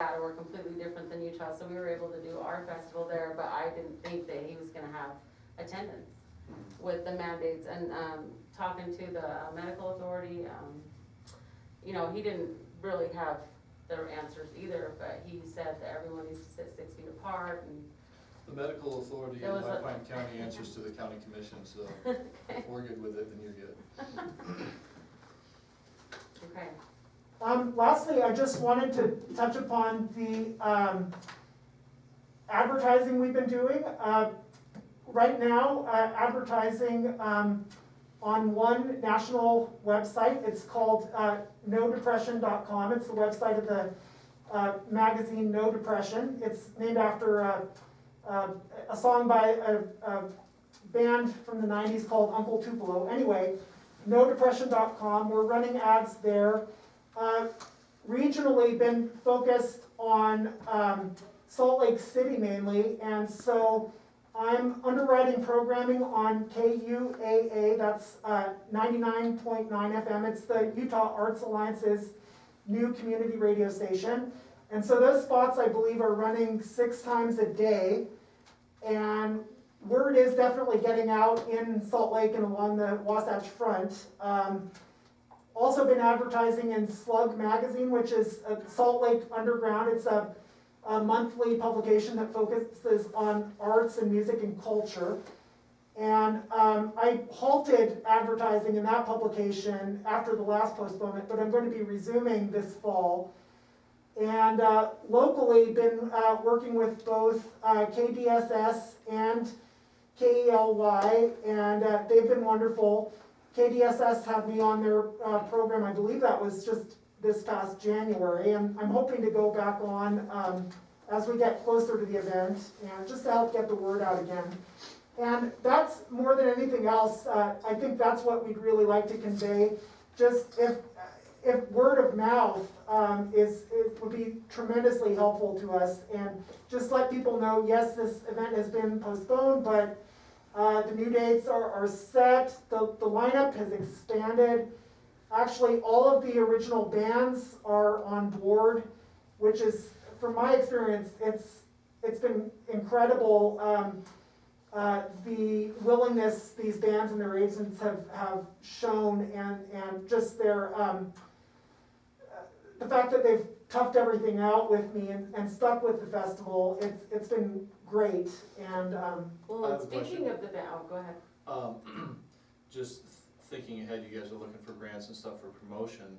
Colorado were completely different than Utah, so we were able to do our festival there, but I didn't think that he was gonna have attendance with the mandates, and, talking to the medical authority, you know, he didn't really have the answers either, but he said that everyone needs to sit 6 feet apart, and The medical authority There in was a- Alpine County answers to the county commission, so if we're good with it, then you're good. okay. Lastly, I just wanted to touch upon the advertising we've been doing. Right now, advertising on one national website. It's called nodepression.com. It's the website of the magazine No Depression. It's named after a song by a band from the 90s called Uncle Tupelo. Anyway, nodepression.com. We're running ads there. Regionally been focused on Salt Lake City mainly, and so I'm underwriting programming on KUAA, that's 99.9 FM. It's the Utah Arts Alliance's new community radio station. And so those spots, I believe, are running 6 times a day. And word is definitely getting out in Salt Lake and along the Wasatch Front. Also been advertising in Slug Magazine, which is Salt Lake Underground. It's a monthly publication that focuses on arts and music and culture. And I halted advertising in that publication after the last postponement, but I'm going to be resuming this fall. And locally been working with both KDSS and KELY, and they've been wonderful. KDSS had me on their program, I believe that was just this past January, and I'm hoping to go back on as we get closer to the event, and just to help get the word out again. And that's more than anything else, I think that's what we'd really like to convey. Just if word of mouth it would be tremendously helpful to us, and just let people know, yes, this event has been postponed, but the new dates are set, the lineup has expanded. Actually, all of the original bands are on board, which is, from my experience, it's been incredible. The willingness these bands and their agents have shown, and just their the fact that they've toughed everything out with me and stuck with the festival. It's been great. And Well, I and have a question. speaking of the band, oh, go ahead. Just thinking ahead, you guys are looking for grants and stuff for promotion.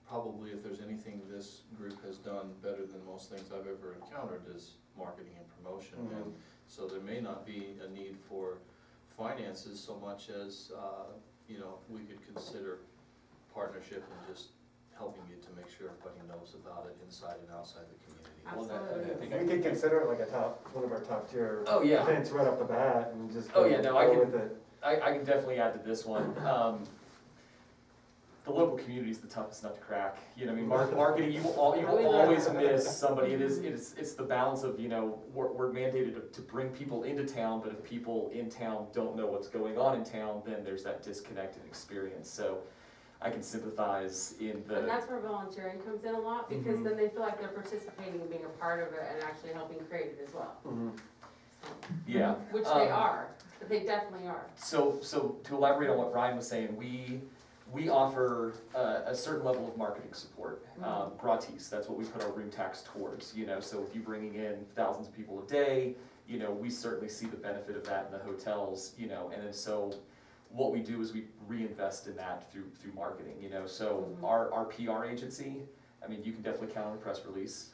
Probably if there's anything this group has done better than most things I've ever encountered is marketing and promotion. Mhm. And so there may not be a need for finances so much as, you know, we could consider partnership and just helping you to make sure everybody knows about it inside and outside the community. Well, Absolutely. I think We could consider it like one of our top tier Oh, yeah. events right off the bat and just Oh, go, yeah, no, I go can- with it. I can definitely add to this one. The local community is the toughest nut to crack. You know, I mean, marketing, you will always miss somebody. It's the balance of, you know, we're mandated to bring people into town, but if people in town don't know what's going on in town, then there's that disconnected experience. So I can sympathize in And the, that's where volunteering comes in a lot, because Mhm. then they feel like they're participating and being a part of it and actually helping create it as well. Mhm. So, yeah. which they are, but they definitely are. So to elaborate on what Ryan was saying, we offer a certain level of marketing support, gratis. That's what we put our room tax towards. You know, so if you're bringing in thousands of people a day, you know, we certainly see the benefit of that in the hotels. You know, and then so what we do is we reinvest in that through marketing. You know, so our PR agency, I mean, you can definitely count on a press release.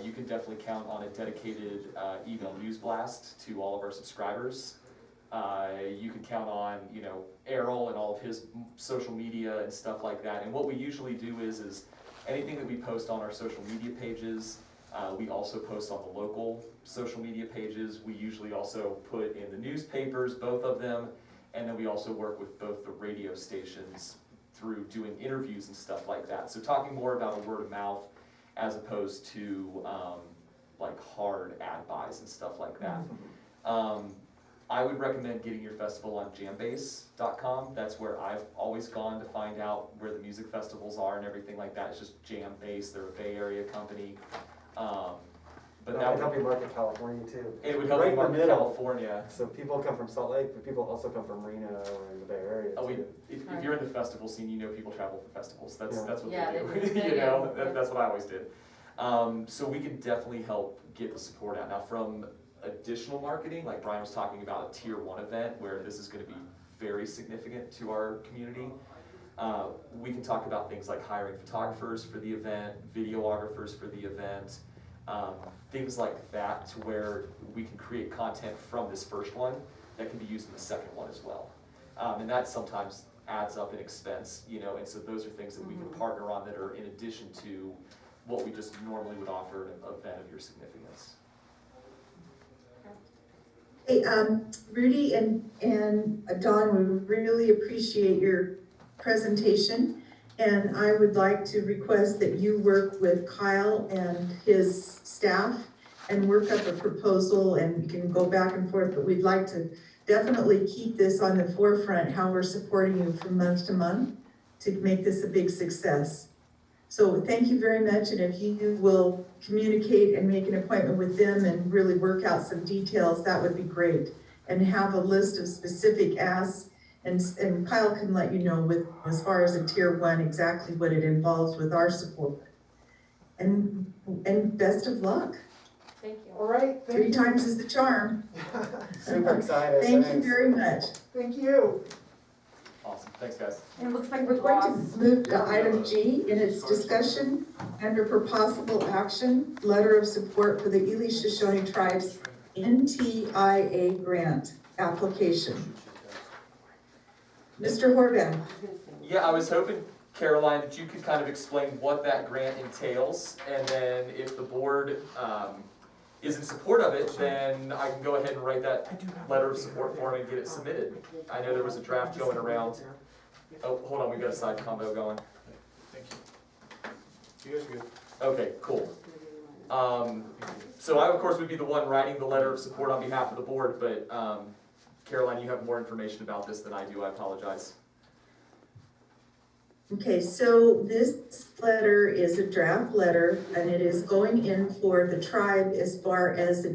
You can definitely count on a dedicated email news blast to all of our subscribers. You can count on, you know, Errol and all of his social media and stuff like that. And what we usually do is anything that we post on our social media pages, we also post on the local social media pages. We usually also put in the newspapers, both of them, and then we also work with both the radio stations through doing interviews and stuff like that. So talking more about a word of mouth as opposed to like hard ad buys and stuff like that. I would recommend getting your festival on jambase.com. That's where I've always gone to find out where the music festivals are and everything like that. It's just Jambase, they're a Bay Area company. But That that would help would, you market California too. it would help Right you in the market middle. California. So people come from Salt Lake, but people also come from Reno or in the Bay Area Oh, too. if you're in the festival scene, you know people travel for festivals. That's Yeah. that's what Yeah, they they do. do. They You know, do. that's what I always did. So we can definitely help get the support out. Now from additional marketing, like Brian was talking about a tier 1 event where this is gonna be very significant to our community. We can talk about things like hiring photographers for the event, videographers for the event, things like that, to where we can create content from this first one that can be used in the second one as well. And that sometimes adds up in expense, you know, and so those are things that we can partner on that are in addition to what we just normally would offer at an event of your significance. Hey, Rudy and Dawn, we really appreciate your presentation. And I would like to request that you work with Kyle and his staff and work up a proposal, and you can go back and forth, but we'd like to definitely keep this on the forefront, how we're supporting you from month to month to make this a big success. So thank you very much, and if you will communicate and make an appointment with them and really work out some details, that would be great. And have a list of specific asks, and Kyle can let you know with, as far as a tier 1, exactly what it involves with our support. And best of luck. Thank you. All right, thank 3 you. times is the charm. Super excited. Thank you thanks. very much. Thank you. Awesome, thanks guys. And it looks like We're we going lost. to move to item G in its discussion under for possible action, letter of support for the Ely Shoshone Tribes NTIA grant application. Mr. Horvath, Yeah, I was hoping, Caroline, that you could kind of explain what that grant entails, and then if the board is in support of it, then I can go ahead and write that letter of support for him and get it submitted. I know there was a draft going around. Oh, hold on, we got a side combo going. Thank you. You guys are good. Okay, cool. So I, of course, would be the one writing the letter of support on behalf of the board, but Caroline, you have more information about this than I do, I apologize. okay, so this letter is a draft letter, and it is going in for the tribe as far as a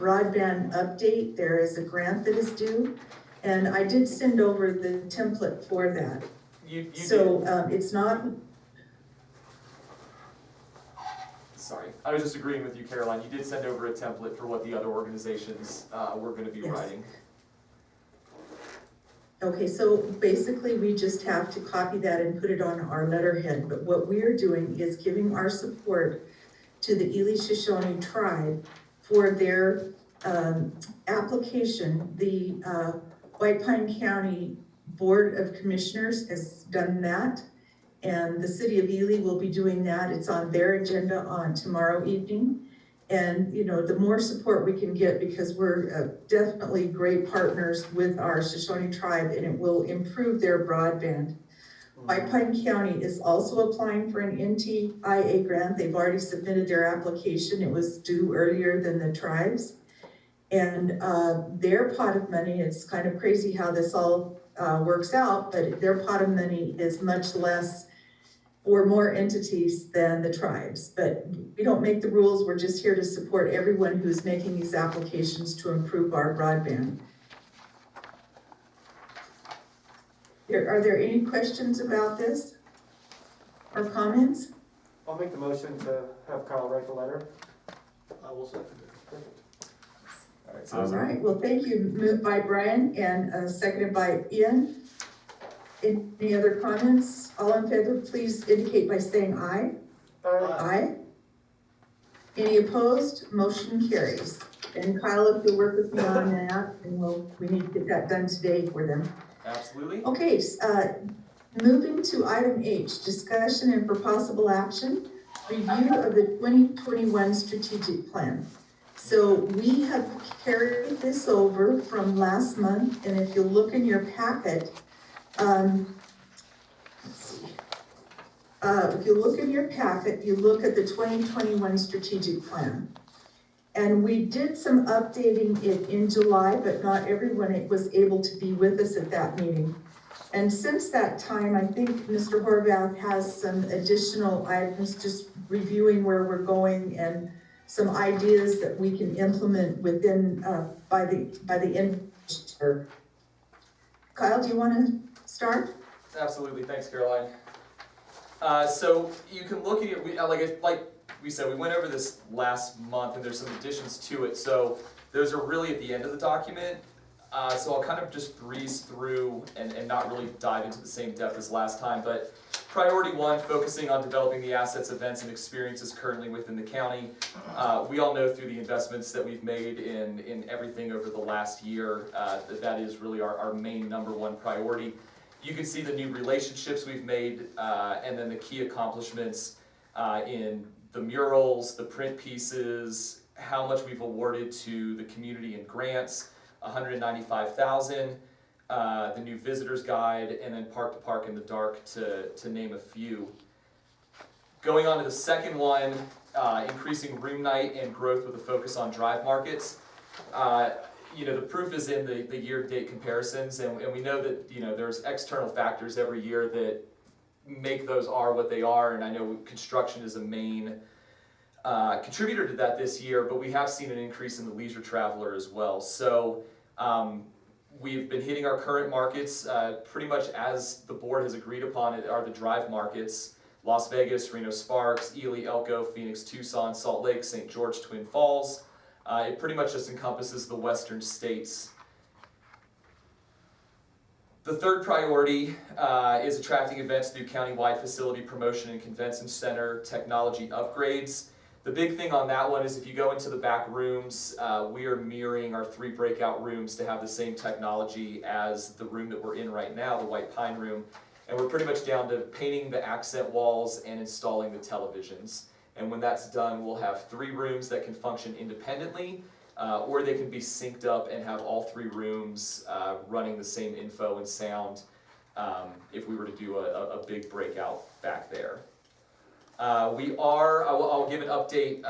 broadband update. There is a grant that is due, and I did send over the template for that. You did, So, it's not, sorry, I was just agreeing with you, Caroline, you did send over a template for what the other organizations were gonna be Yes. writing. okay, so basically, we just have to copy that and put it on our letterhead, but what we're doing is giving our support to the Ely Shoshone Tribe for their, application. The, White Pine County Board of Commissioners has done that, and the city of Ely will be doing that. It's on their agenda on tomorrow evening. And, you know, the more support we can get, because we're definitely great partners with our Shoshone tribe, and it will improve their broadband. White Pine County is also applying for an NTIA grant. They've already submitted their application. It was due earlier than the tribes. And their pot of money, it's kind of crazy how this all works out, but their pot of money is much less or more entities than the tribes. But we don't make the rules, we're just here to support everyone who's making these applications to improve our broadband. Are there any questions about this or comments? I'll make the motion to have Kyle write the letter. I will second it. Alright, so All is there- right, well, thank you. Moved by Brian and seconded by Ian. Any other comments? All in favor, please indicate by saying aye. Aye. Any opposed? Motion carries. And Kyle, if you'll work with me on that, and we need to get that done today for them. Absolutely. Okay, moving to item H, discussion and for possible action, review of the 2021 strategic plan. So we have carried this over from last month, and if you look in your packet, let's see. If you look in your packet, you look at the 2021 strategic plan. And we did some updating it in July, but not everyone was able to be with us at that meeting. And since that time, I think Mr. Horvath has some additional items, just reviewing where we're going and some ideas that we can implement within, by the end. Kyle, do you wanna start? Absolutely, thanks Caroline. So you can look at it, like we said, we went over this last month and there's some additions to it. So those are really at the end of the document. So I'll kind of just breeze through and not really dive into the same depth as last time. But priority 1, focusing on developing the assets, events, and experiences currently within the county. We all know through the investments that we've made in everything over the last year, that is really our main #1 priority. You can see the new relationships we've made, and then the key accomplishments in the murals, the print pieces, how much we've awarded to the community in grants, $195,000, the new visitors guide, and then Park to Park in the Dark, to name a few. Going on to the second one, increasing room night and growth with a focus on drive markets. The proof is in the year-to-date comparisons, and we know that there's external factors every year that make those are what they are, and I know construction is a main contributor to that this year, but we have seen an increase in the leisure traveler as well. So we've been hitting our current markets pretty much as the board has agreed upon. It are the drive markets: Las Vegas, Reno Sparks, Ely, Elko, Phoenix, Tucson, Salt Lake, St. George, Twin Falls. It pretty much just encompasses the western states. The third priority is attracting events through countywide facility promotion and convention center technology upgrades. The big thing on that one is if you go into the back rooms, we are mirroring our 3 breakout rooms to have the same technology as the room that we're in right now, the White Pine Room. And we're pretty much down to painting the accent walls and installing the televisions. And when that's done, we'll have 3 rooms that can function independently, or they can be synced up and have all 3 rooms running the same info and sound if we were to do a big breakout back there. I'll give an update,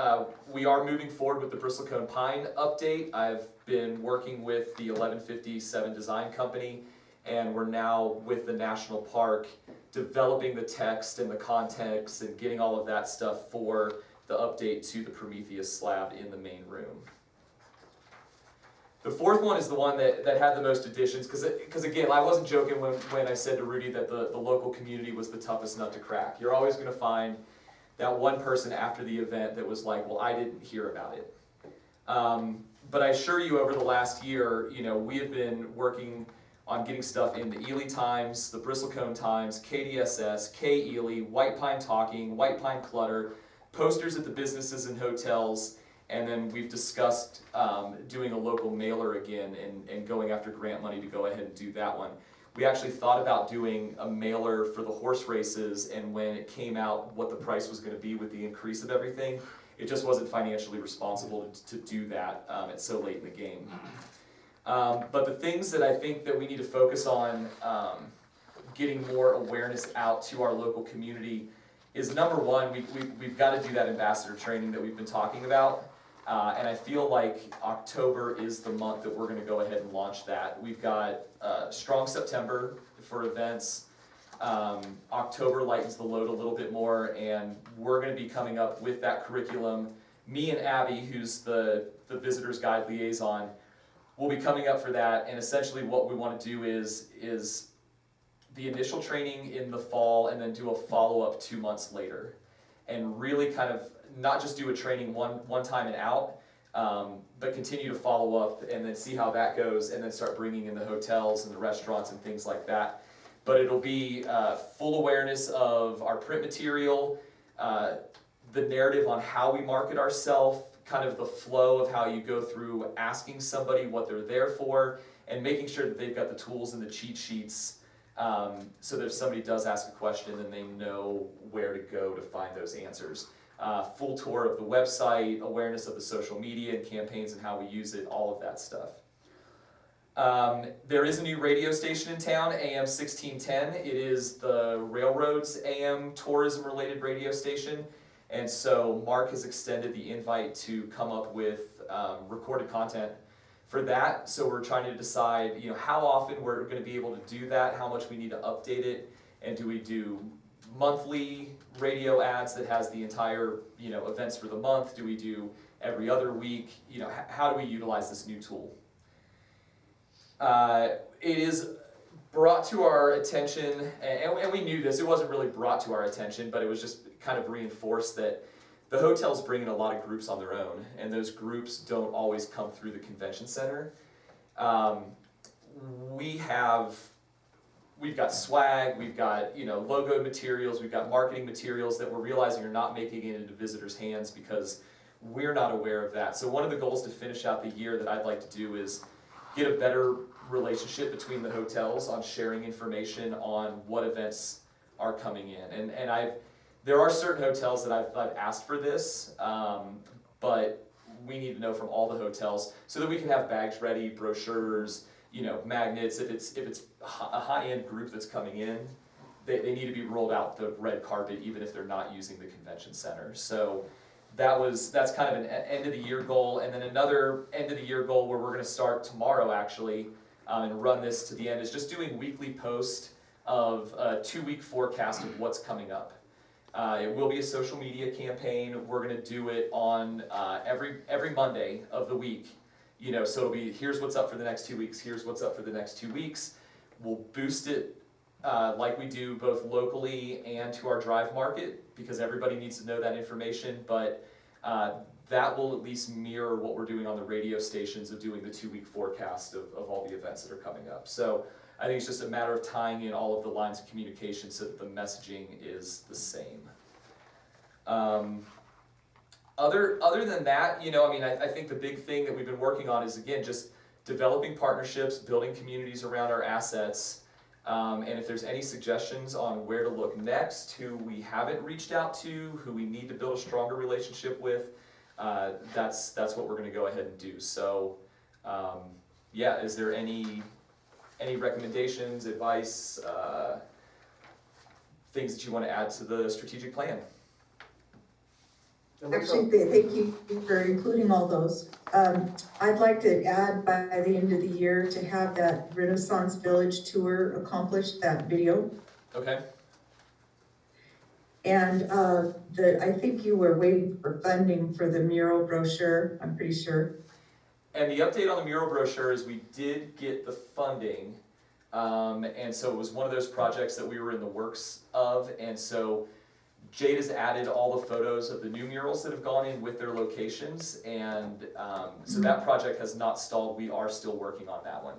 we are moving forward with the Bristlecone Pine update. I've been working with the 1157 Design Company, and we're now with the National Park developing the text and the context and getting all of that stuff for the update to the Prometheus slab in the main room. The fourth one is the one that had the most additions, because again, I wasn't joking when I said to Rudy that the local community was the toughest nut to crack. You're always going to find that one person after the event that was like, well, I didn't hear about it. But I assure you, over the last year, we have been working on getting stuff in the Ely Times, the Bristlecone Times, KDSS, K-Ely, White Pine Talking, White Pine Clutter, posters at the businesses and hotels, and then we've discussed doing a local mailer again and going after grant money to go ahead and do that one. We actually thought about doing a mailer for the horse races, and when it came out what the price was going to be with the increase of everything, it just wasn't financially responsible to do that at so late in the game. But the things that I think that we need to focus on getting more awareness out to our local community is, #1, we've got to do that ambassador training that we've been talking about. And I feel like October is the month that we're going to go ahead and launch that. We've got strong September for events. October lightens the load a little bit more, and we're going to be coming up with that curriculum. Me and Abby, who's the Visitors Guide liaison, will be coming up for that. And essentially what we want to do is the initial training in the fall and then do a follow-up 2 months later. And really kind of not just do a training one time and out, but continue to follow up and then see how that goes, and then start bringing in the hotels and the restaurants and things like that. But it'll be full awareness of our print material, the narrative on how we market ourselves, kind of the flow of how you go through asking somebody what they're there for, and making sure that they've got the tools and the cheat sheets, so that if somebody does ask a question, then they know where to go to find those answers. Full tour of the website, awareness of the social media and campaigns and how we use it, all of that stuff. There is a new radio station in town, AM 1610. It is the Railroad's AM tourism related radio station. And so Mark has extended the invite to come up with recorded content for that. So we're trying to decide, how often we're going to be able to do that, how much we need to update it, and do we do monthly radio ads that has the entire, events for the month? Do we do every other week? How do we utilize this new tool? It is brought to our attention, and we knew this, it wasn't really brought to our attention, but it was just kind of reinforced that the hotels bring in a lot of groups on their own, and those groups don't always come through the convention center. We've got swag, we've got logo materials, we've got marketing materials that we're realizing are not making it into visitors' hands because we're not aware of that. So one of the goals to finish out the year that I'd like to do is get a better relationship between the hotels on sharing information on what events are coming in. And there are certain hotels that I've asked for this, but we need to know from all the hotels so that we can have bags ready, brochures, magnets. If it's a high-end group that's coming in, they need to be rolled out the red carpet even if they're not using the convention center. So that's kind of an end of the year goal. And then another end of the year goal where we're going to start tomorrow actually and run this to the end is just doing weekly posts of a 2-week forecast of what's coming up. It will be a social media campaign. We're going to do it on every Monday of the week. So it'll be, here's what's up for the next 2 weeks, here's what's up for the next 2 weeks. We'll boost it like we do both locally and to our drive market because everybody needs to know that information, but that will at least mirror what we're doing on the radio stations of doing the 2-week forecast of all the events that are coming up. So I think it's just a matter of tying in all of the lines of communication so that the messaging is the same. Other than that, I think the big thing that we've been working on is, again, just developing partnerships, building communities around our assets, and if there's any suggestions on where to look next, who we haven't reached out to, who we need to build a stronger relationship with, that's what we're going to go ahead and do. So, is there any recommendations, advice, things that you want to add to the strategic plan? Actually, thank you for including all those. I'd like to add by the end of the year to have that Renaissance Village tour accomplished, that video. Okay. And I think you were waiting for funding for the mural brochure, I'm pretty sure. And the update on the mural brochure is we did get the funding, and so it was one of those projects that we were in the works of, and so Jade has added all the photos of the new murals that have gone in with their locations, and so that project has not stalled. We are still working on that one.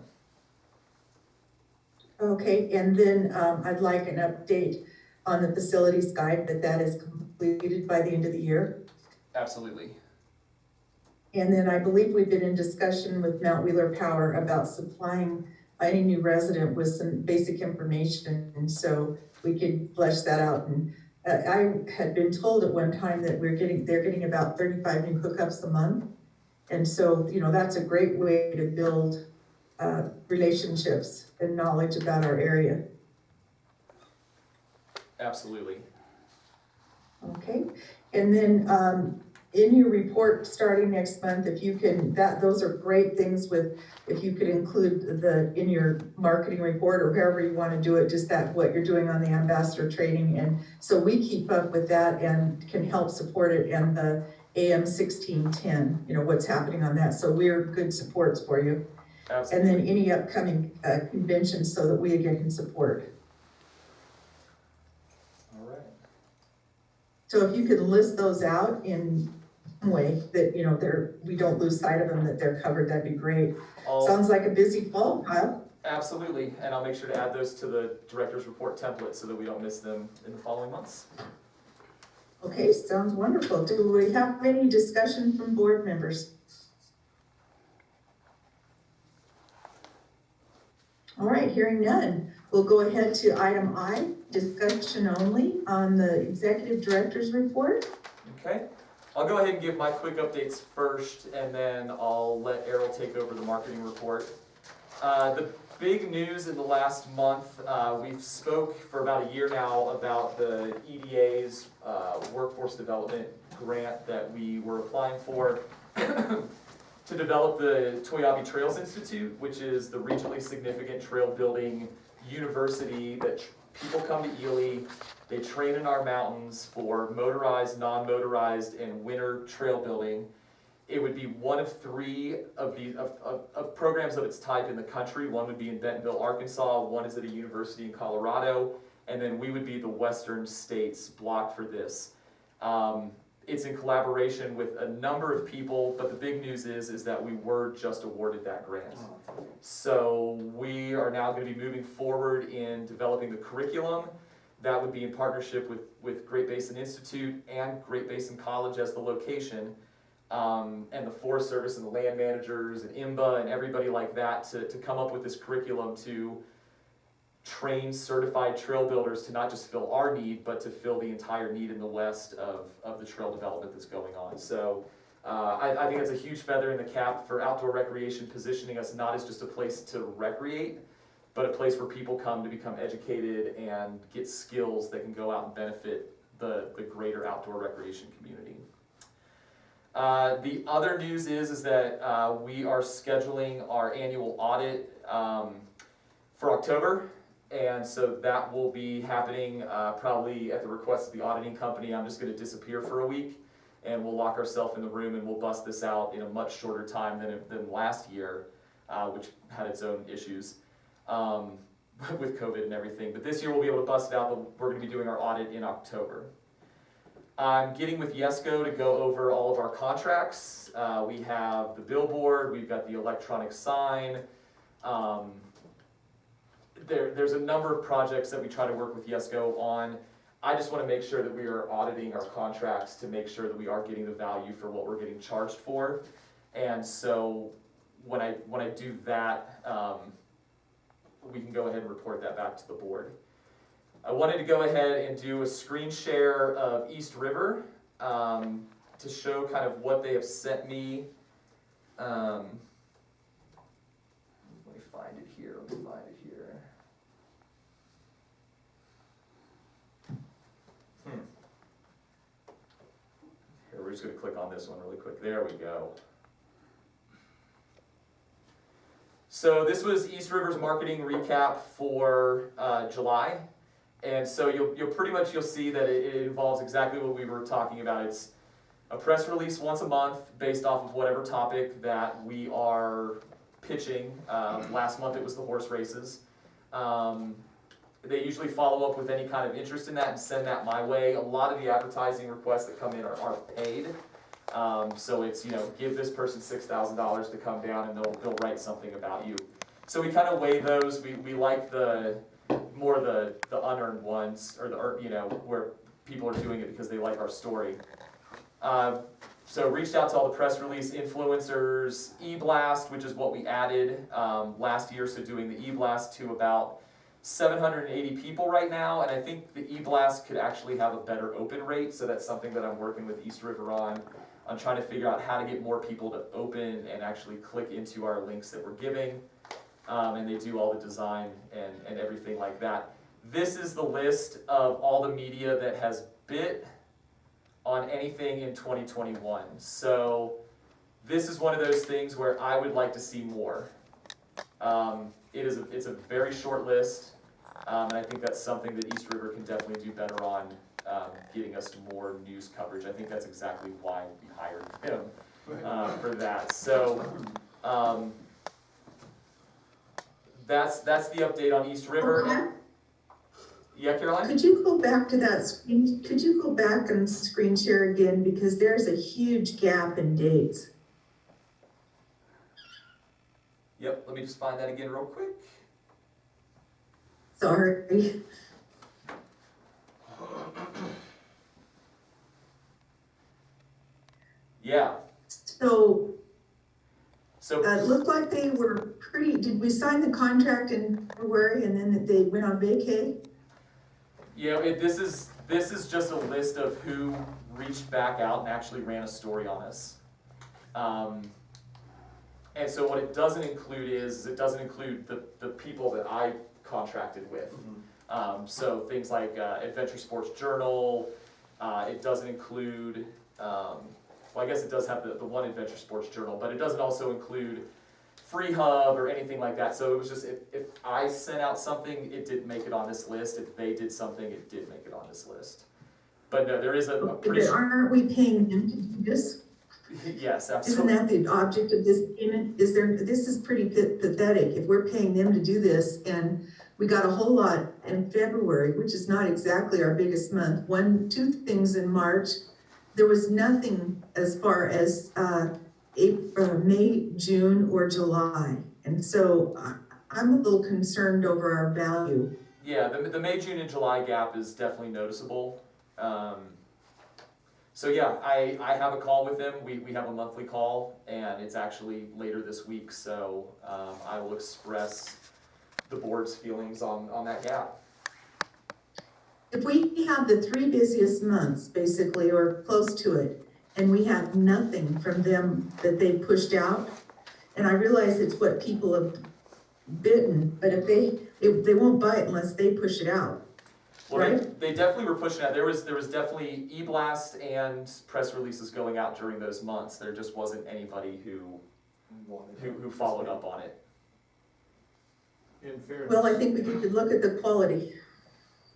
Okay, and then I'd like an update on the facilities guide that is completed by the end of the year. Absolutely. And then I believe we've been in discussion with Mount Wheeler Power about supplying any new resident with some basic information, and so we could flesh that out. And I had been told at one time that they're getting about 35 new hookups a month. And so, that's a great way to build relationships and knowledge about our area. Absolutely. Okay, and then in your report starting next month, if you can, those are great things if you could include in your marketing report or however you want to do it, just what you're doing on the ambassador training. And so we keep up with that and can help support it, and the AM 1610, what's happening on that. So we're good supports for you. Absolutely. And then any upcoming conventions so that we again can support. All right. So if you could list those out in some way that, we don't lose sight of them, that they're covered, that'd be great. Sounds like a busy fall, Kyle. Absolutely, and I'll make sure to add those to the director's report template so that we don't miss them in the following months. Okay, sounds wonderful. Do we have any discussion from board members? All right, hearing none. We'll go ahead to item I, discussion only on the executive director's report. Okay, I'll go ahead and give my quick updates first, and then I'll let Errol take over the marketing report. The big news in the last month, we've spoke for about a year now about the EDA's workforce development grant that we were applying for to develop the Toyabe Trails Institute, which is the regionally significant trail building university that people come to Ely, they train in our mountains for motorized, non-motorized, and winter trail building. It would be one of three of these of programs of its type in the country. One would be in Bentonville, Arkansas, one is at a university in Colorado, and then we would be the western states block for this. It's in collaboration with a number of people, but the big news is that we were just awarded that grant. So we are now going to be moving forward in developing the curriculum. That would be in partnership with Great Basin Institute and Great Basin College as the location, and the Forest Service and the land managers and IMBA and everybody like that to come up with this curriculum to train certified trail builders to not just fill our need, but to fill the entire need in the West of the trail development that's going on. So I think it's a huge feather in the cap for outdoor recreation, positioning us not as just a place to recreate, but a place where people come to become educated and get skills that can go out and benefit the greater outdoor recreation community. The other news is that we are scheduling our annual audit for October. And so that will be happening probably at the request of the auditing company. I'm just going to disappear for a week, and we'll lock ourselves in the room and we'll bust this out in a much shorter time than last year, which had its own issues with COVID and everything. But this year we'll be able to bust it out, but we're going to be doing our audit in October. I'm getting with Yesco to go over all of our contracts. We have the billboard, we've got the electronic sign. There's a number of projects that we try to work with Yesco on. I just want to make sure that we are auditing our contracts to make sure that we are getting the value for what we're getting charged for. And so when I do that, we can go ahead and report that back to the board. I wanted to go ahead and do a screen share of East River to show kind of what they have sent me. Let me find it here. Here, we're just going to click on this one really quick. There we go. So this was East River's marketing recap for July. And so you'll see that it involves exactly what we were talking about. It's a press release once a month based off of whatever topic that we are pitching. Last month it was the horse races. They usually follow up with any kind of interest in that and send that my way. A lot of the advertising requests that come in are paid. So it's, give this person $6,000 to come down and they'll write something about you. So we kind of weigh those. We like the unearned ones, or where people are doing it because they like our story. So reached out to all the press release influencers, eBlast, which is what we added last year, so doing the eBlast to about 780 people right now, and I think the eBlast could actually have a better open rate, so that's something that I'm working with East River on. I'm trying to figure out how to get more people to open and actually click into our links that we're giving, and they do all the design and everything like that. This is the list of all the media that has bid on anything in 2021. So this is one of those things where I would like to see more. It's a very short list, and I think that's something that East River can definitely do better on, getting us more news coverage. I think that's exactly why we hired him for that. So that's the update on East River. Okay. Yeah, Caroline? Could you go back to that screen? Could you go back and screen share again? Because there's a huge gap in dates. Yep, let me just find that again real quick. Sorry. Yeah. So So it looked like they were did we sign the contract in February and then they went on vacay? yeah, this is just a list of who reached back out and actually ran a story on us. And so what it doesn't include is it doesn't include the people that I contracted with. So things like Adventure Sports Journal, it doesn't include, well, I guess it does have the one Adventure Sports Journal, but it doesn't also include Free Hub or anything like that. So it was just, if I sent out something, it didn't make it on this list. If they did something, it did make it on this list. But no, there is a pretty, But aren't we paying them to do this? yes, Isn't absolutely. that the object of this payment? This is pretty pathetic, if we're paying them to do this, and we got a whole lot in February, which is not exactly our biggest month. Two things in March, there was nothing as far as, May, June, or July. And so I'm a little concerned over our value. Yeah, the May, June, and July gap is definitely noticeable. So yeah, I have a call with them. We have a monthly call, and it's actually later this week, so I will express the board's feelings on that gap. If we have the 3 busiest months, basically, or close to it, and we have nothing from them that they pushed out, and I realize it's what people have bitten, but if they won't buy it unless they push it out. Well, Right. they definitely were pushing out. There was definitely e-blast and press releases going out during those months. There just wasn't anybody who followed up on it. In fairness. Well, I think we could look at the quality.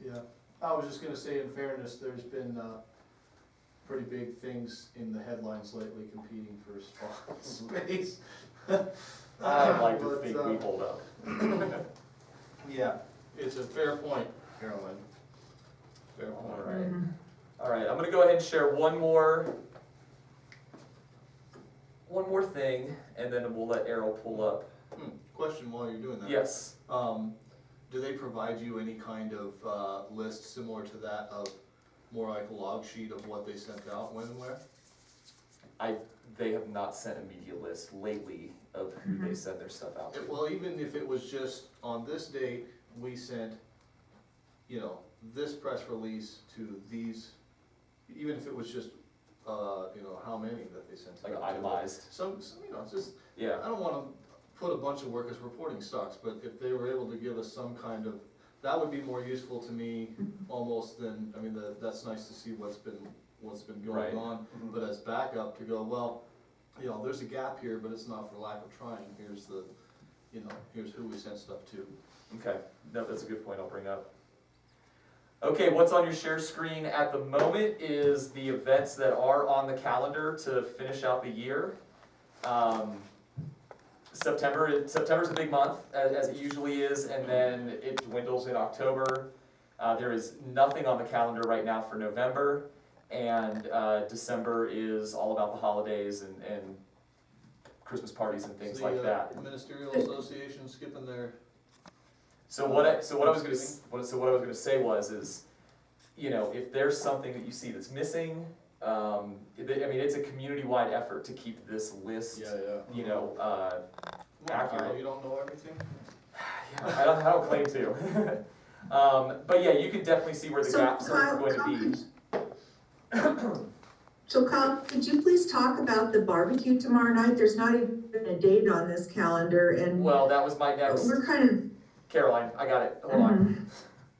Yeah, I was just gonna say, in fairness, there's been, pretty big things in the headlines lately competing for spot space. I'd like to But, think we hold up. Yeah, it's a fair point, Carolyn. Fair point. Alright. Alright, I'm gonna go ahead and share one more thing, and then we'll let Errol pull up. Question while you're doing that. Yes. Do they provide you any kind of list similar to that of more like a log sheet of what they sent out, when and where? They have not sent a media list lately of who they send their stuff out to. Well, even if it was just on this date, we sent, this press release to these, even if it was just, how many that they sent Like out to. itemized. Some, it's just, Yeah. I don't wanna put a bunch of work as reporting sucks, but if they were able to give us some kind of, that would be more useful to me almost than, that's nice to see what's been Right. going on, but as backup to go, well, there's a gap here, but it's not for lack of trying, here's the, here's who we sent stuff to. Okay, no, that's a good point I'll bring up. Okay, what's on your share screen at the moment is the events that are on the calendar to finish out the year. September's a big month, as it usually is, and then it dwindles in October. There is nothing on the calendar right now for November, and December is all about the holidays and Christmas parties and things like that. The Ministerial Association skipping their, So what I was gonna say was, if there's something that you see that's missing, it's a community-wide effort to keep this list, accurate. You don't know everything? I don't claim to. But yeah, you can definitely see where the So gaps are Kyle, going to be. So Kyle, could you please talk about the barbecue tomorrow night? There's not even a date on this calendar, and Well, that was my next, we're kind of. Caroline, I got it, hold on.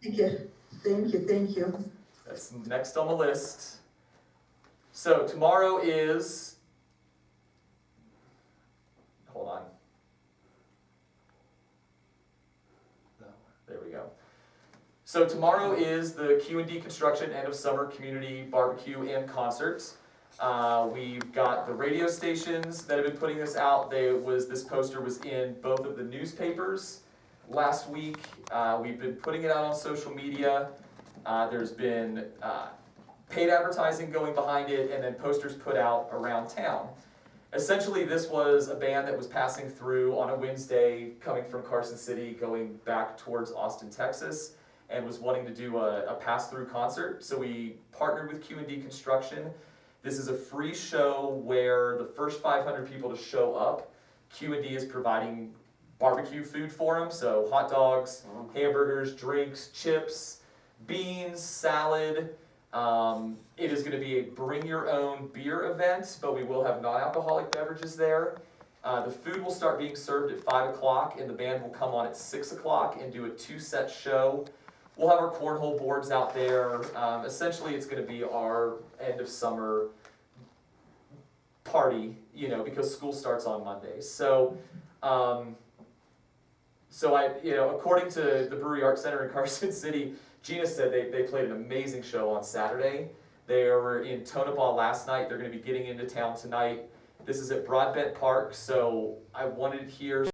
Thank you. That's next on the list. So tomorrow is, hold on. There we go. So tomorrow is the Q&D Construction End of Summer Community Barbecue and Concerts. We've got the radio stations that have been putting this out. This poster was in both of the newspapers last week. We've been putting it out on social media. There's been paid advertising going behind it, and then posters put out around town. Essentially, this was a band that was passing through on a Wednesday, coming from Carson City, going back towards Austin, Texas, and was wanting to do a pass-through concert. So we partnered with Q&D Construction. This is a free show where the first 500 people to show up, Q&D is providing barbecue food for them, so hot dogs, hamburgers, drinks, chips, beans, salad. It is going to be a bring your own beer event, but we will have non-alcoholic beverages there. The food will start being served at 5 o'clock, and the band will come on at 6 o'clock and do a 2-set show. We'll have our cornhole boards out there. Essentially, it's going to be our end of summer party, you know, because school starts on Monday. So, according to the Brewery Arts Center in Carson City, Gina said they played an amazing show on Saturday. They were in Tonopah last night. They're going to be getting into town tonight. This is at Broadbent Park, so I wanted here